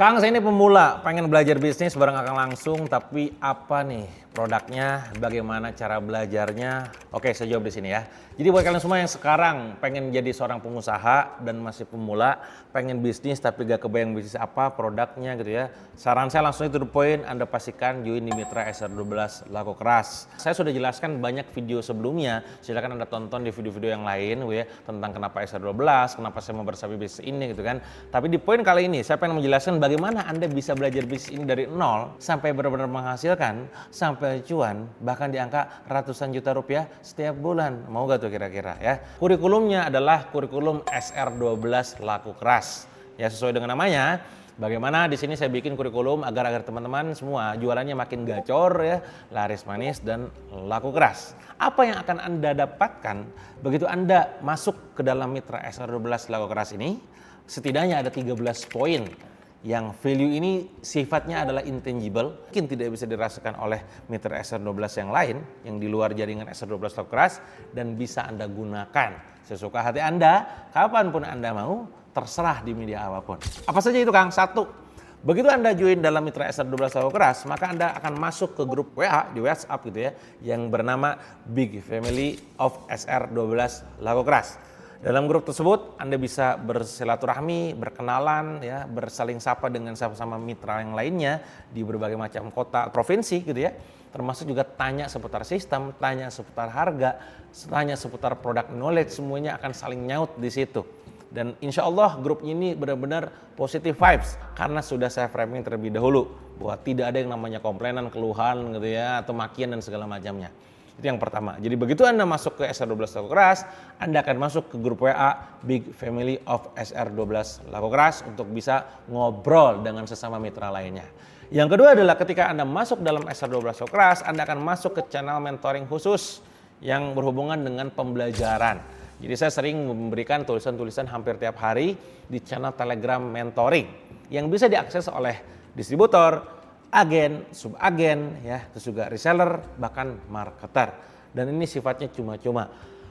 Kang, saya ini pemula, pengen belajar bisnis bareng Akang langsung, tapi apa nih produknya, bagaimana cara belajarnya? Oke, saya jawab di sini ya. Jadi buat kalian semua yang sekarang pengen jadi seorang pengusaha dan masih pemula, pengen bisnis tapi gak kebayang bisnis apa, produknya gitu ya. Saran saya langsung to the point, Anda pastikan join di Mitra SR12 Laku Keras. Saya sudah jelaskan banyak video sebelumnya, silakan Anda tonton di video-video yang lain ya, tentang kenapa SR12, kenapa saya mau bersabi bisnis ini gitu kan. Tapi di poin kali ini saya pengen menjelaskan bagaimana Anda bisa belajar bisnis ini dari nol sampai benar-benar menghasilkan, sampai cuan, bahkan di angka ratusan juta rupiah setiap bulan. Mau gak tuh kira-kira ya? Kurikulumnya adalah kurikulum SR12 Laku Keras. Ya sesuai dengan namanya, bagaimana di sini saya bikin kurikulum agar teman-teman semua jualannya makin gacor ya, laris manis dan laku keras. Apa yang akan Anda dapatkan begitu Anda masuk ke dalam Mitra SR12 Laku Keras ini? Setidaknya ada 13 poin yang value ini sifatnya adalah intangible, mungkin tidak bisa dirasakan oleh Mitra SR12 yang lain yang di luar jaringan SR12 Laku Keras, dan bisa Anda gunakan sesuka hati Anda, kapanpun Anda mau, terserah di media apapun. Apa saja itu Kang? Satu, begitu Anda join dalam Mitra SR12 Laku Keras, maka Anda akan masuk ke grup WA di WhatsApp gitu ya, yang bernama Big Family of SR12 Laku Keras. Dalam grup tersebut Anda bisa bersilaturahmi, berkenalan, ya, bersaling sapa dengan sama-sama mitra yang lainnya di berbagai macam kota, provinsi gitu ya. Termasuk juga tanya seputar sistem, tanya seputar harga, tanya seputar produk knowledge, semuanya akan saling nyaut di situ. Dan insya Allah grup ini benar-benar positive vibes karena sudah saya framing terlebih dahulu bahwa tidak ada yang namanya komplainan, keluhan gitu ya, atau makian dan segala macamnya. Itu yang pertama. Jadi begitu Anda masuk ke SR12 Laku Keras, Anda akan masuk ke grup WA Big Family of SR12 Laku Keras untuk bisa ngobrol dengan sesama mitra lainnya. Yang kedua adalah ketika Anda masuk dalam SR12 Laku Keras, Anda akan masuk ke channel mentoring khusus yang berhubungan dengan pembelajaran. Jadi saya sering memberikan tulisan-tulisan hampir tiap hari di channel Telegram mentoring yang bisa diakses oleh distributor, agen, subagen, ya, terus juga reseller, bahkan marketer. Dan ini sifatnya cuma-cuma.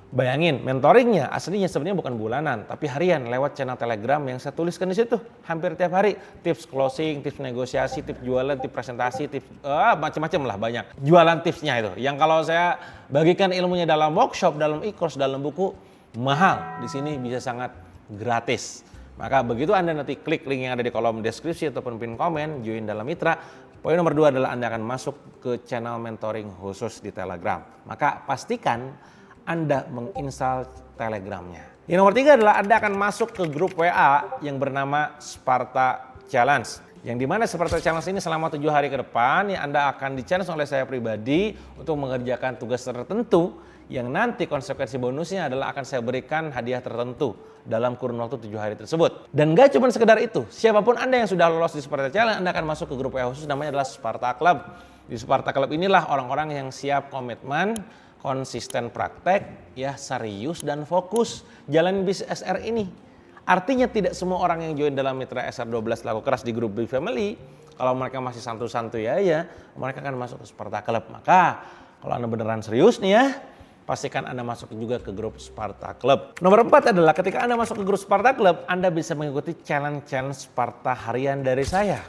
Bayangin, mentoringnya aslinya sebenarnya bukan bulanan, tapi harian lewat channel Telegram yang saya tuliskan di situ hampir tiap hari. Tips closing, tips negosiasi, tips jualan, tips presentasi, tips macam-macam lah, banyak. Jualan tipsnya itu. Yang kalau saya bagikan ilmunya dalam workshop, dalam e-course, dalam buku, mahal. Di sini bisa sangat gratis. Maka begitu Anda nanti klik link yang ada di kolom deskripsi ataupun pin komen, join dalam Mitra. Poin nomor 2 adalah Anda akan masuk ke channel mentoring khusus di Telegram. Maka pastikan Anda menginstal Telegramnya. Yang nomor 3 adalah Anda akan masuk ke grup WA yang bernama Sparta Challenge. Yang dimana Sparta Challenge ini selama 7 hari ke depan ya Anda akan di-challenge oleh saya pribadi untuk mengerjakan tugas tertentu yang nanti konsekuensi bonusnya adalah akan saya berikan hadiah tertentu dalam kurun waktu 7 hari tersebut. Dan gak cuma sekedar itu, siapapun Anda yang sudah lolos di Sparta Challenge, Anda akan masuk ke grup WA khusus namanya adalah Sparta Club. Di Sparta Club inilah orang-orang yang siap komitmen, konsisten praktek, ya serius dan fokus jalanin bisnis SR ini. Artinya tidak semua orang yang join dalam Mitra SR12 Laku Keras di grup Big Family, kalau mereka masih santuy-santuy aja, mereka akan masuk ke Sparta Club. Maka kalau Anda beneran serius nih ya, pastikan Anda masuk juga ke grup Sparta Club. Nomor 4 adalah ketika Anda masuk ke grup Sparta Club, Anda bisa mengikuti challenge-challenge Sparta harian dari saya.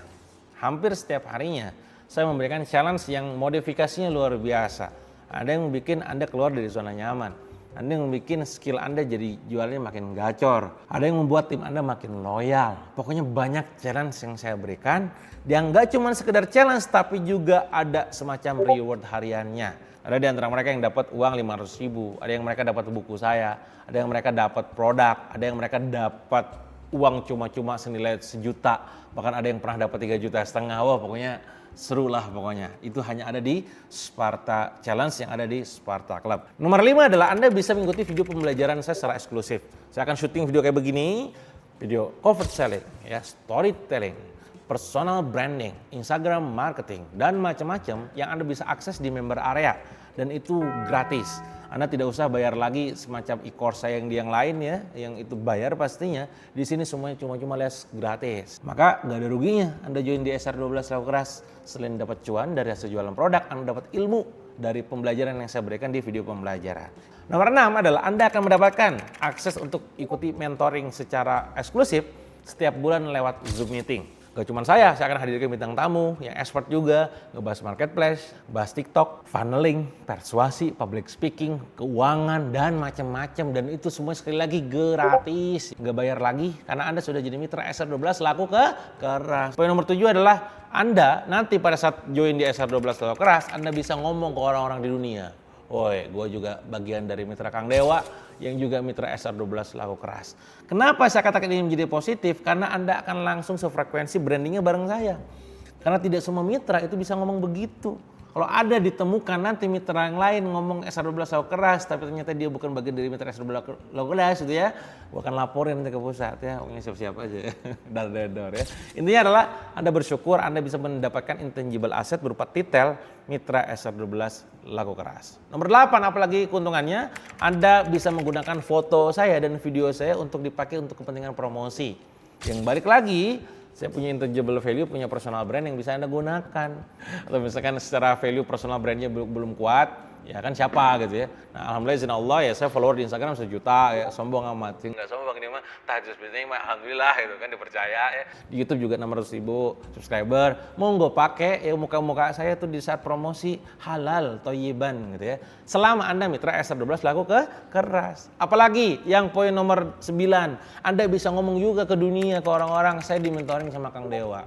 Hampir setiap harinya, saya memberikan challenge yang modifikasinya luar biasa. Ada yang bikin Anda keluar dari zona nyaman. Ada yang bikin skill Anda jadi jualannya makin gacor. Ada yang membuat tim Anda makin loyal. Pokoknya banyak challenge yang saya berikan. Yang nggak cuma sekedar challenge, tapi juga ada semacam reward hariannya. Ada di antara mereka yang dapat uang 500.000, ada yang mereka dapat buku saya, ada yang mereka dapat produk, ada yang mereka dapat uang cuma-cuma senilai 1 juta, bahkan ada yang pernah dapat 3,5 juta. Wah, pokoknya seru lah pokoknya. Itu hanya ada di Sparta Challenge yang ada di Sparta Club. Nomor 5 adalah Anda bisa mengikuti video pembelajaran saya secara eksklusif. Saya akan syuting video kayak begini, video cover selling, ya, storytelling, personal branding, Instagram marketing, dan macam-macam yang Anda bisa akses di member area. Dan itu gratis. Anda tidak usah bayar lagi semacam e-course saya yang lain ya, yang itu bayar pastinya. Di sini semuanya cuma-cuma les gratis. Maka nggak ada ruginya Anda join di SR12 Laku Keras. Selain dapat cuan dari hasil jualan produk, Anda dapat ilmu dari pembelajaran yang saya berikan di video pembelajaran. Nomor 6 adalah Anda akan mendapatkan akses untuk ikuti mentoring secara eksklusif setiap bulan lewat Zoom meeting. Gak cuma saya akan hadirkan bintang tamu yang expert juga, ngebahas marketplace, bahas TikTok, funneling, persuasi, public speaking, keuangan, dan macam-macam. Dan itu semua sekali lagi gratis, nggak bayar lagi karena Anda sudah jadi mitra SR12 laku keras. Poin nomor 7 adalah Anda nanti pada saat join di SR12 laku keras, Anda bisa ngomong ke orang-orang di dunia. Woi, gue juga bagian dari mitra Kang Dewa yang juga mitra SR12 laku keras. Kenapa saya katakan ini menjadi positif? Karena Anda akan langsung sefrekuensi brandingnya bareng saya. Karena tidak semua mitra itu bisa ngomong begitu. Kalau ada ditemukan nanti mitra yang lain ngomong SR12 laku keras, tapi ternyata dia bukan bagian dari mitra SR12 laku keras gitu ya, gue akan laporin nanti ke pusat ya, pokoknya siap-siap aja, dar-dar ya. Intinya adalah Anda bersyukur Anda bisa mendapatkan intangible asset berupa titel mitra SR12 laku keras. Nomor 8, apalagi keuntungannya, Anda bisa menggunakan foto saya dan video saya untuk dipakai untuk kepentingan promosi. Yang balik lagi, saya punya intangible value, punya personal brand yang bisa Anda gunakan. Atau misalkan secara value personal brandnya belum kuat, ya kan siapa gitu ya. Nah, alhamdulillah izin Allah ya saya follower di Instagram 1 juta ya, sombong amat. Enggak sombong ini mah tahajud bisnis mah alhamdulillah gitu kan dipercaya ya. Di YouTube juga 600.000 subscriber. Monggo pakai ya muka-muka saya tuh di saat promosi halal thayyiban gitu ya. Selama Anda mitra SR12 laku keras. Apalagi yang poin nomor 9, Anda bisa ngomong juga ke dunia, ke orang-orang, saya di mentoring sama Kang Dewa.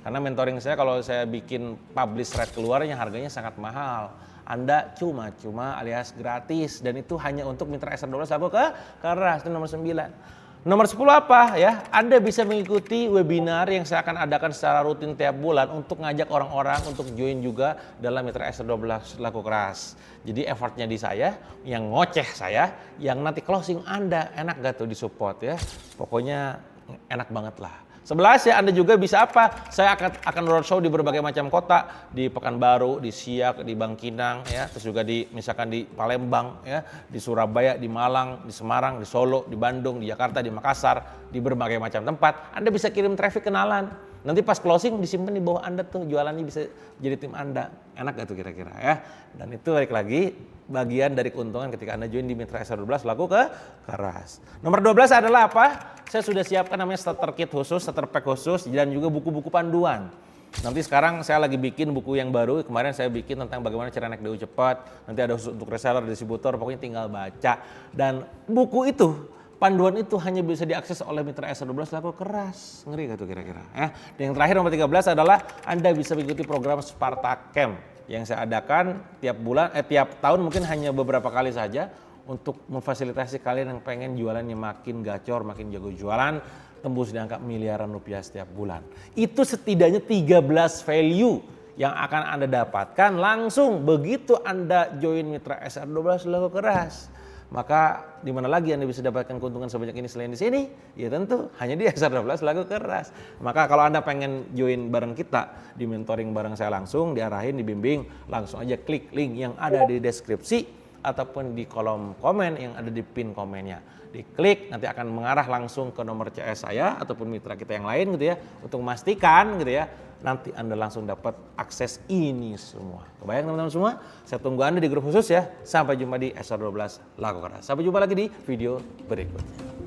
Karena mentoring saya kalau saya bikin publish rate keluarnya harganya sangat mahal. Anda cuma-cuma alias gratis dan itu hanya untuk mitra SR12 laku keras. Itu nomor 9. Nomor 10 apa ya? Anda bisa mengikuti webinar yang saya akan adakan secara rutin tiap bulan untuk ngajak orang-orang untuk join juga dalam mitra SR12 laku keras. Jadi effortnya di saya, yang ngoceh saya, yang nanti closing Anda enak gak tuh disupport ya? Pokoknya enak banget lah. 11 ya, Anda juga bisa apa? Saya akan roadshow di berbagai macam kota, di Pekanbaru, di Siak, di Bangkinang ya, terus juga misalkan di Palembang ya, di Surabaya, di Malang, di Semarang, di Solo, di Bandung, di Jakarta, di Makassar, di berbagai macam tempat. Anda bisa kirim traffic kenalan. Nanti pas closing disimpan di bawah Anda tuh, jualannya bisa jadi tim Anda. Enak gak tuh kira-kira ya? Dan itu balik lagi bagian dari keuntungan ketika Anda join di mitra SR12 laku keras. Nomor 12 adalah apa? Saya sudah siapkan namanya starter kit khusus, starter pack khusus, dan juga buku-buku panduan. Nanti sekarang saya lagi bikin buku yang baru, kemarin saya bikin tentang bagaimana cara naik DU cepat, nanti ada khusus untuk reseller, distributor, pokoknya tinggal baca. Dan buku itu, panduan itu hanya bisa diakses oleh mitra SR12 laku keras. Ngeri gak tuh kira-kira? Dan yang terakhir nomor 13 adalah Anda bisa mengikuti program Sparta Camp yang saya adakan tiap tahun mungkin hanya beberapa kali saja untuk memfasilitasi kalian yang pengen jualannya makin gacor, makin jago jualan, tembus di angka miliaran rupiah setiap bulan. Itu setidaknya 13 value yang akan Anda dapatkan langsung begitu Anda join mitra SR12 laku keras. Maka di mana lagi Anda bisa dapatkan keuntungan sebanyak ini selain di sini? Ya tentu hanya di SR12 laku keras. Maka kalau Anda pengen join bareng kita di mentoring bareng saya langsung, diarahin, dibimbing, langsung aja klik link yang ada di deskripsi ataupun di kolom komen yang ada di pin komennya. Diklik nanti akan mengarah langsung ke nomor CS saya ataupun mitra kita yang lain gitu ya, untuk memastikan gitu ya, nanti Anda langsung dapat akses ini semua. Kebayang teman-teman semua? Saya tunggu Anda di grup khusus ya. Sampai jumpa di SR12 laku keras. Sampai jumpa lagi di video berikutnya.